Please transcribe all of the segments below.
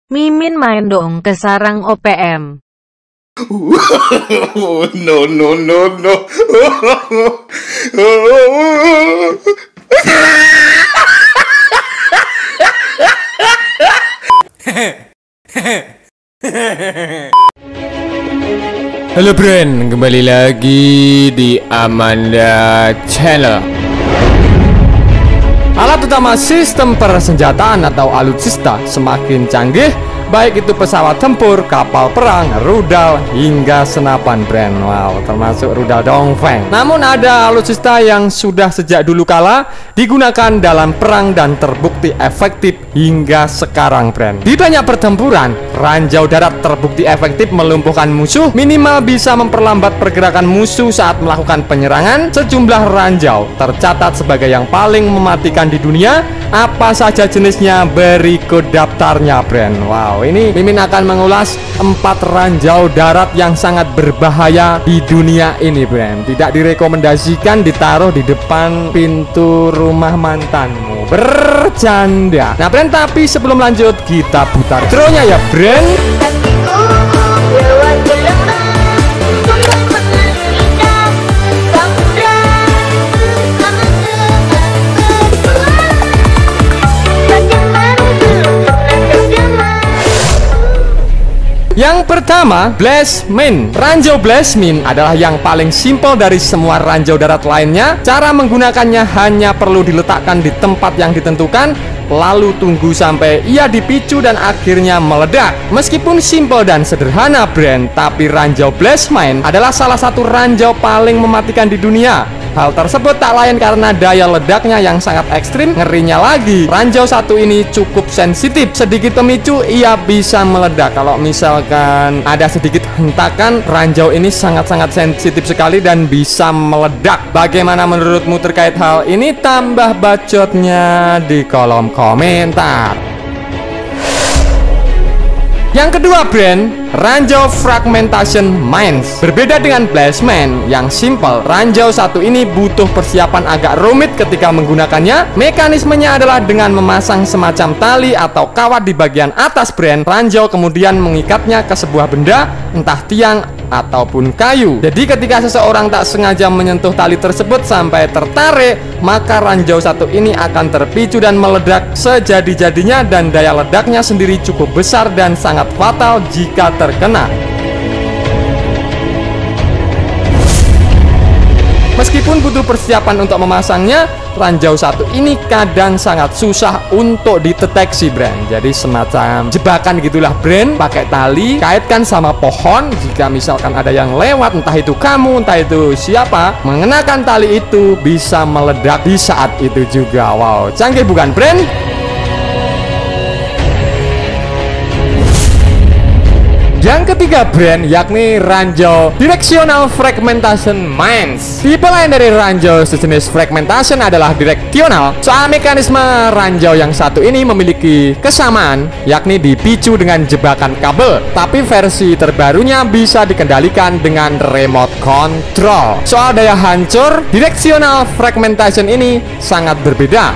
Mimin main dong ke sarang OPM. No, no, no, no. Halo Bren, kembali lagi di Amanda Channel. Alat utama sistem persenjataan atau alutsista semakin canggih, baik itu pesawat tempur, kapal perang, rudal, hingga senapan Bren. Wow, termasuk rudal Dongfeng. Namun ada alutsista yang sudah sejak dulu kala digunakan dalam perang dan terbukti efektif hingga sekarang Bren. Di banyak pertempuran, ranjau darat terbukti efektif melumpuhkan musuh, minimal bisa memperlambat pergerakan musuh saat melakukan penyerangan. Sejumlah ranjau tercatat sebagai yang paling mematikan di dunia. Apa saja jenisnya? Berikut daftarnya Bren. Wow, ini Mimin akan mengulas 4 ranjau darat yang sangat berbahaya di dunia ini Bren. Tidak direkomendasikan ditaruh di depan pintu rumah mantanmu. Bercanda. Nah Bren, tapi sebelum lanjut kita putar intronya ya Bren. Yang pertama, Blastmin. Ranjau Blastmin adalah yang paling simpel dari semua ranjau darat lainnya. Cara menggunakannya hanya perlu diletakkan di tempat yang ditentukan, lalu tunggu sampai ia dipicu dan akhirnya meledak. Meskipun simpel dan sederhana Bren, tapi ranjau Blastmin adalah salah satu ranjau paling mematikan di dunia. Hal tersebut tak lain karena daya ledaknya yang sangat ekstrim. Ngerinya lagi, ranjau satu ini cukup sensitif. Sedikit pemicu ia bisa meledak. Kalau misalkan ada sedikit hentakan, ranjau ini sangat-sangat sensitif sekali dan bisa meledak. Bagaimana menurutmu terkait hal ini? Tambah bacotnya di kolom komentar. Yang kedua Bren, ranjau Fragmentation Mines. Berbeda dengan Blastmin yang simple, ranjau satu ini butuh persiapan agak rumit ketika menggunakannya. Mekanismenya adalah dengan memasang semacam tali atau kawat di bagian atas Bren. Ranjau kemudian mengikatnya ke sebuah benda, entah tiang ataupun kayu. Jadi ketika seseorang tak sengaja menyentuh tali tersebut sampai tertarik, maka ranjau satu ini akan terpicu dan meledak sejadi-jadinya, dan daya ledaknya sendiri cukup besar dan sangat fatal jika terkena. Meskipun butuh persiapan untuk memasangnya, ranjau satu ini kadang sangat susah untuk dideteksi Bren. Jadi semacam jebakan gitulah Bren. Pakai tali, kaitkan sama pohon. Jika misalkan ada yang lewat, entah itu kamu, entah itu siapa, mengenakan tali itu bisa meledak di saat itu juga. Wow, canggih bukan Bren? Yang ketiga Bren, yakni ranjau Directional Fragmentation Mines. Tipe lain dari ranjau sejenis fragmentation adalah directional. Soal mekanisme ranjau yang satu ini memiliki kesamaan, yakni dipicu dengan jebakan kabel. Tapi versi terbarunya bisa dikendalikan dengan remote control. Soal daya hancur, Directional Fragmentation ini sangat berbeda.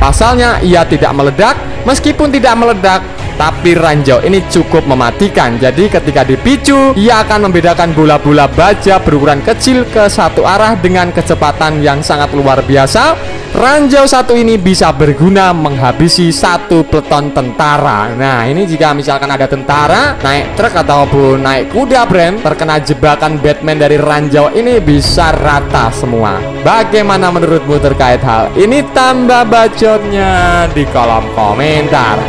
Pasalnya ia tidak meledak. Meskipun tidak meledak, tapi ranjau ini cukup mematikan. Jadi ketika dipicu, ia akan membedakan bola-bola baja berukuran kecil ke satu arah dengan kecepatan yang sangat luar biasa. Ranjau satu ini bisa berguna menghabisi satu peleton tentara. Nah ini jika misalkan ada tentara naik truk ataupun naik kuda Bren, terkena jebakan Batman dari ranjau ini bisa rata semua. Bagaimana menurutmu terkait hal ini? Tambah bacotnya di kolom komentar.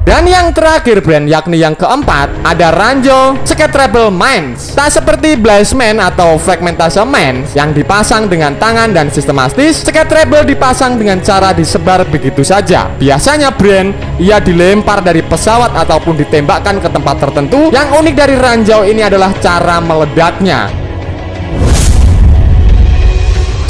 Dan yang terakhir Bren, yakni yang keempat, ada ranjau Scatterable Mines. Tak seperti Blastmin atau Fragmentation Mines yang dipasang dengan tangan dan sistematis, Scatterable dipasang dengan cara disebar begitu saja. Biasanya Bren, ia dilempar dari pesawat ataupun ditembakkan ke tempat tertentu. Yang unik dari ranjau ini adalah cara meledaknya.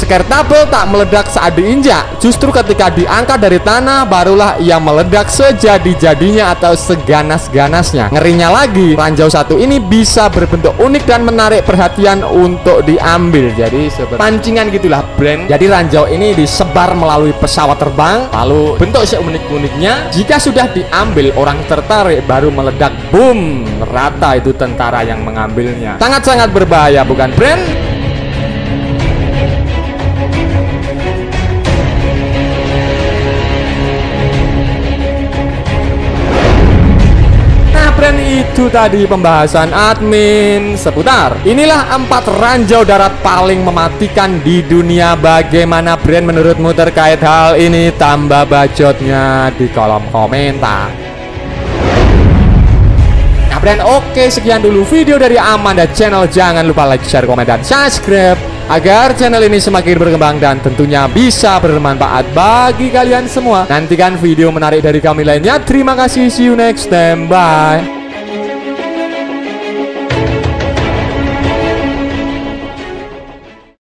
Skartabel tak meledak saat diinjak, justru ketika diangkat dari tanah barulah ia meledak sejadi-jadinya atau seganas-ganasnya. Ngerinya lagi, ranjau satu ini bisa berbentuk unik dan menarik perhatian untuk diambil. Jadi seperti pancingan gitulah, brand. Jadi ranjau ini disebar melalui pesawat terbang, lalu bentuk seunik-uniknya. Jika sudah diambil, orang tertarik, baru meledak, boom, rata itu tentara yang mengambilnya. Sangat-sangat berbahaya, bukan, brand? Brand, itu tadi pembahasan admin seputar inilah 4 ranjau darat paling mematikan di dunia. Bagaimana, brand, menurutmu terkait hal ini? Tambah bacotnya di kolom komentar. Nah, brand, oke, sekian dulu video dari Amanda Channel. Jangan lupa like, share, komen, dan subscribe agar channel ini semakin berkembang dan tentunya bisa bermanfaat bagi kalian semua. Nantikan video menarik dari kami lainnya. Terima kasih, see you next time, bye.